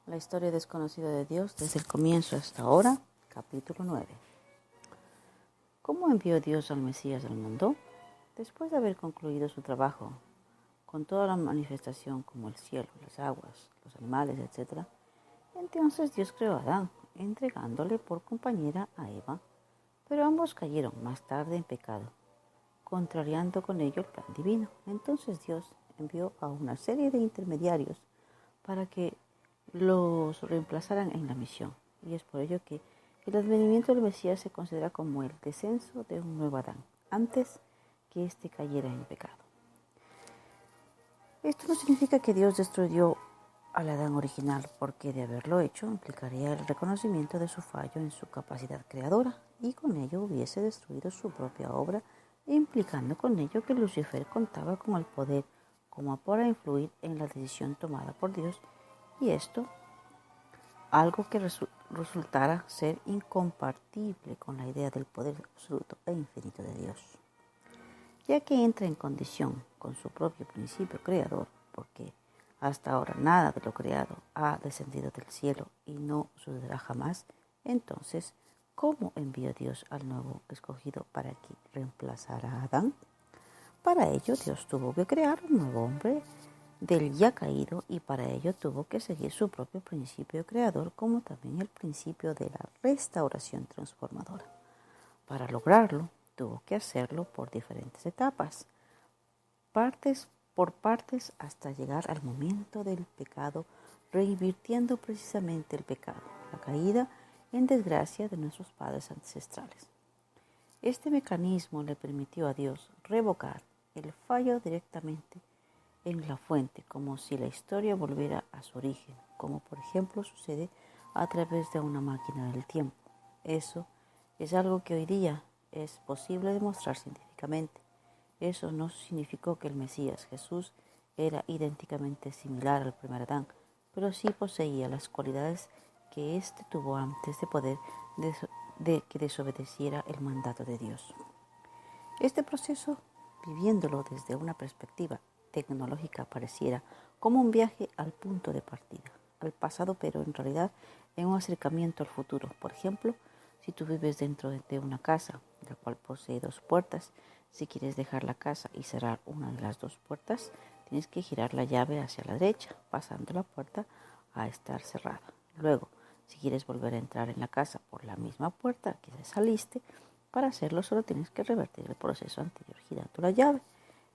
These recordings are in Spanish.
La historia desconocida de Dios desde el comienzo hasta ahora, capítulo 9. ¿Cómo envió Dios al Mesías al mundo? Después de haber concluido su trabajo con toda la manifestación como el cielo, las aguas, los animales, etc., entonces Dios creó a Adán, entregándole por compañera a Eva, pero ambos cayeron más tarde en pecado, contrariando con ello el plan divino. Entonces Dios envió a una serie de intermediarios para que los reemplazaran en la misión. Y es por ello que el advenimiento del Mesías se considera como el descenso de un nuevo Adán, antes que éste cayera en pecado. Esto no significa que Dios destruyó al Adán original, porque de haberlo hecho implicaría el reconocimiento de su fallo en su capacidad creadora, y con ello hubiese destruido su propia obra, implicando con ello que Lucifer contaba con el poder como para influir en la decisión tomada por Dios, y esto algo que resultara ser incompatible con la idea del poder absoluto e infinito de Dios, ya que entra en condición con su propio principio creador, porque hasta ahora nada de lo creado ha descendido del cielo y no sucederá jamás. Entonces, ¿cómo envió Dios al nuevo escogido para que reemplazara a Adán? Para ello, Dios tuvo que crear un nuevo hombre del ya caído, y para ello tuvo que seguir su propio principio creador, como también el principio de la restauración transformadora. Para lograrlo, tuvo que hacerlo por diferentes etapas, partes por partes, hasta llegar al momento del pecado, reinvirtiendo precisamente el pecado, la caída, en desgracia de nuestros padres ancestrales. Este mecanismo le permitió a Dios revocar el fallo directamente en la fuente, como si la historia volviera a su origen, como por ejemplo sucede a través de una máquina del tiempo. Eso es algo que hoy día es posible demostrar científicamente. Eso no significó que el Mesías Jesús era idénticamente similar al primer Adán, pero sí poseía las cualidades que éste tuvo antes de poder de que desobedeciera el mandato de Dios. Este proceso, viviéndolo desde una perspectiva tecnológica, pareciera como un viaje al punto de partida, al pasado, pero en realidad en un acercamiento al futuro. Por ejemplo, si tú vives dentro de una casa, la cual posee dos puertas, si quieres dejar la casa y cerrar una de las dos puertas, tienes que girar la llave hacia la derecha, pasando la puerta a estar cerrada. Luego, si quieres volver a entrar en la casa por la misma puerta que saliste, para hacerlo solo tienes que revertir el proceso anterior girando la llave,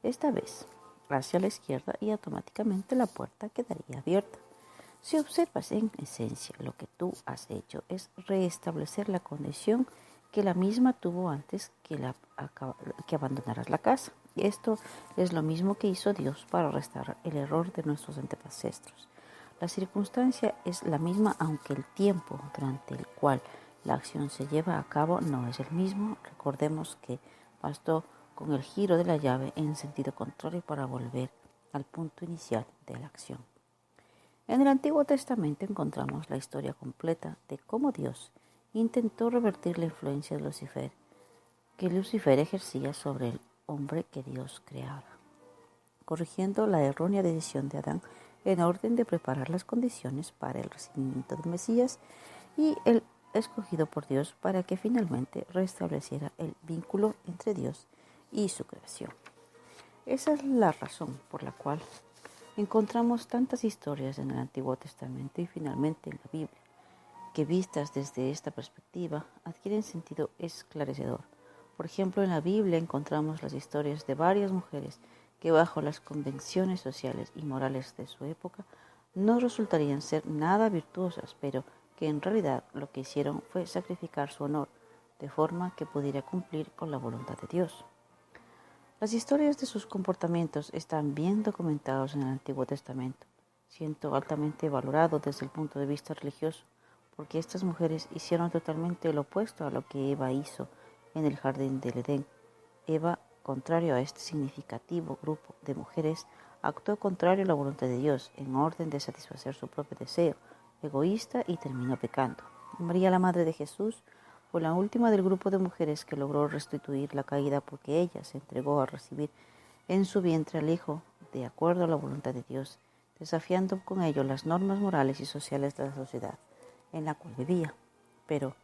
esta vez hacia la izquierda, y automáticamente la puerta quedaría abierta. Si observas, en esencia, lo que tú has hecho es restablecer la condición que la misma tuvo antes que abandonaras la casa. Y esto es lo mismo que hizo Dios para restaurar el error de nuestros antepasados. La circunstancia es la misma, aunque el tiempo durante el cual la acción se lleva a cabo no es el mismo. Recordemos que bastó con el giro de la llave en sentido contrario para volver al punto inicial de la acción. En el Antiguo Testamento encontramos la historia completa de cómo Dios intentó revertir la influencia de Lucifer, que Lucifer ejercía sobre el hombre que Dios creaba, corrigiendo la errónea decisión de Adán en orden de preparar las condiciones para el recibimiento del Mesías y el escogido por Dios para que finalmente restableciera el vínculo entre Dios y su creación. Esa es la razón por la cual encontramos tantas historias en el Antiguo Testamento y finalmente en la Biblia, que vistas desde esta perspectiva adquieren sentido esclarecedor. Por ejemplo, en la Biblia encontramos las historias de varias mujeres que bajo las convenciones sociales y morales de su época no resultarían ser nada virtuosas, pero que en realidad lo que hicieron fue sacrificar su honor de forma que pudiera cumplir con la voluntad de Dios. Las historias de sus comportamientos están bien documentados en el Antiguo Testamento, siendo altamente valorado desde el punto de vista religioso, porque estas mujeres hicieron totalmente lo opuesto a lo que Eva hizo en el jardín del Edén. Eva, contrario a este significativo grupo de mujeres, actuó contrario a la voluntad de Dios en orden de satisfacer su propio deseo egoísta y terminó pecando. María, la madre de Jesús, fue la última del grupo de mujeres que logró restituir la caída, porque ella se entregó a recibir en su vientre al Hijo de acuerdo a la voluntad de Dios, desafiando con ello las normas morales y sociales de la sociedad en la cual vivía. Pero,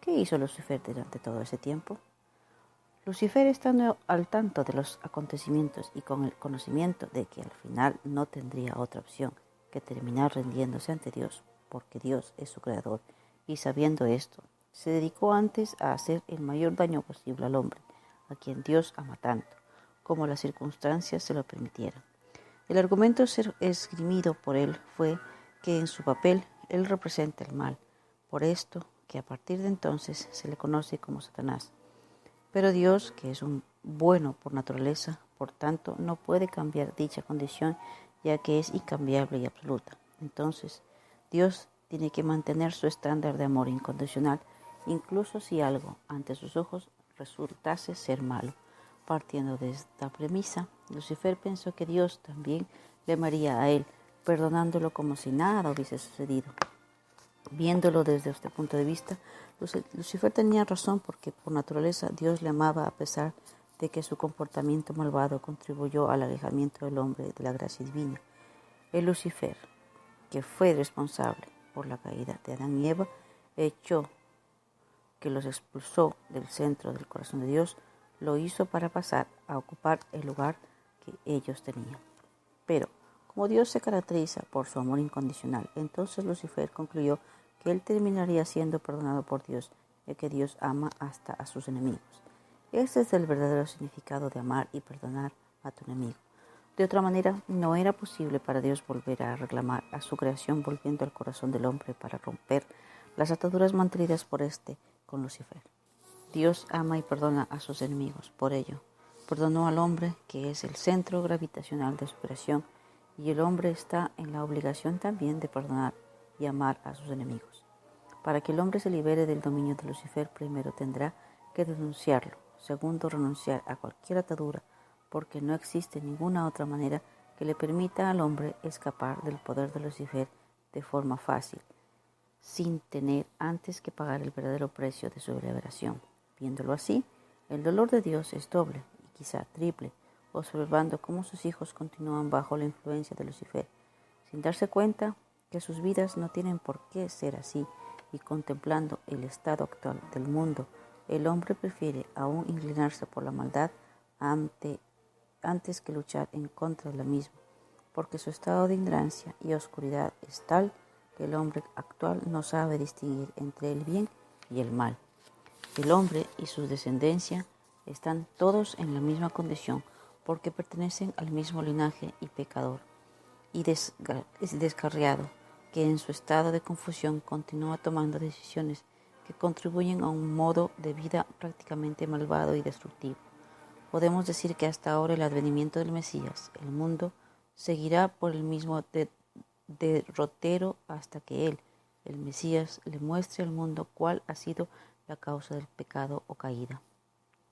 ¿qué hizo Lucifer durante todo ese tiempo? Lucifer, estando al tanto de los acontecimientos y con el conocimiento de que al final no tendría otra opción que terminar rindiéndose ante Dios, porque Dios es su creador, y sabiendo esto, se dedicó antes a hacer el mayor daño posible al hombre, a quien Dios ama tanto, como las circunstancias se lo permitieran. El argumento esgrimido por él fue que en su papel él representa el mal, por esto que a partir de entonces se le conoce como Satanás. Pero Dios, que es un bueno por naturaleza, por tanto, no puede cambiar dicha condición, ya que es incambiable y absoluta. Entonces, Dios tiene que mantener su estándar de amor incondicional, incluso si algo ante sus ojos resultase ser malo. Partiendo de esta premisa, Lucifer pensó que Dios también le amaría a él, perdonándolo como si nada hubiese sucedido. Viéndolo desde este punto de vista, Lucifer tenía razón, porque por naturaleza Dios le amaba a pesar de que su comportamiento malvado contribuyó al alejamiento del hombre de la gracia divina. El Lucifer, que fue responsable por la caída de Adán y Eva, hecho que los expulsó del centro del corazón de Dios, lo hizo para pasar a ocupar el lugar que ellos tenían. Pero, como Dios se caracteriza por su amor incondicional, entonces Lucifer concluyó que él terminaría siendo perdonado por Dios, ya que Dios ama hasta a sus enemigos. Este es el verdadero significado de amar y perdonar a tu enemigo. De otra manera, no era posible para Dios volver a reclamar a su creación volviendo al corazón del hombre para romper las ataduras mantenidas por éste con Lucifer. Dios ama y perdona a sus enemigos. Por ello, perdonó al hombre, que es el centro gravitacional de su creación, y el hombre está en la obligación también de perdonar y amar a sus enemigos. Para que el hombre se libere del dominio de Lucifer, primero tendrá que denunciarlo, segundo renunciar a cualquier atadura, porque no existe ninguna otra manera que le permita al hombre escapar del poder de Lucifer de forma fácil, sin tener antes que pagar el verdadero precio de su liberación. Viéndolo así, el dolor de Dios es doble y quizá triple, observando cómo sus hijos continúan bajo la influencia de Lucifer, sin darse cuenta que sus vidas no tienen por qué ser así, y contemplando el estado actual del mundo, el hombre prefiere aún inclinarse por la maldad antes que luchar en contra de la misma, porque su estado de ignorancia y oscuridad es tal que el hombre actual no sabe distinguir entre el bien y el mal. El hombre y su descendencia están todos en la misma condición, porque pertenecen al mismo linaje y pecador y descarriado, que en su estado de confusión continúa tomando decisiones que contribuyen a un modo de vida prácticamente malvado y destructivo. Podemos decir que hasta ahora el advenimiento del Mesías, el mundo, seguirá por el mismo derrotero hasta que él, el Mesías, le muestre al mundo cuál ha sido la causa del pecado o caída,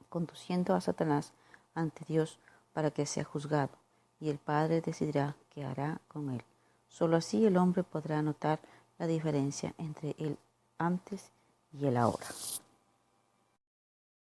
conduciendo a Satanás ante Dios para que sea juzgado, y el Padre decidirá qué hará con él. Solo así el hombre podrá notar la diferencia entre el antes y el ahora.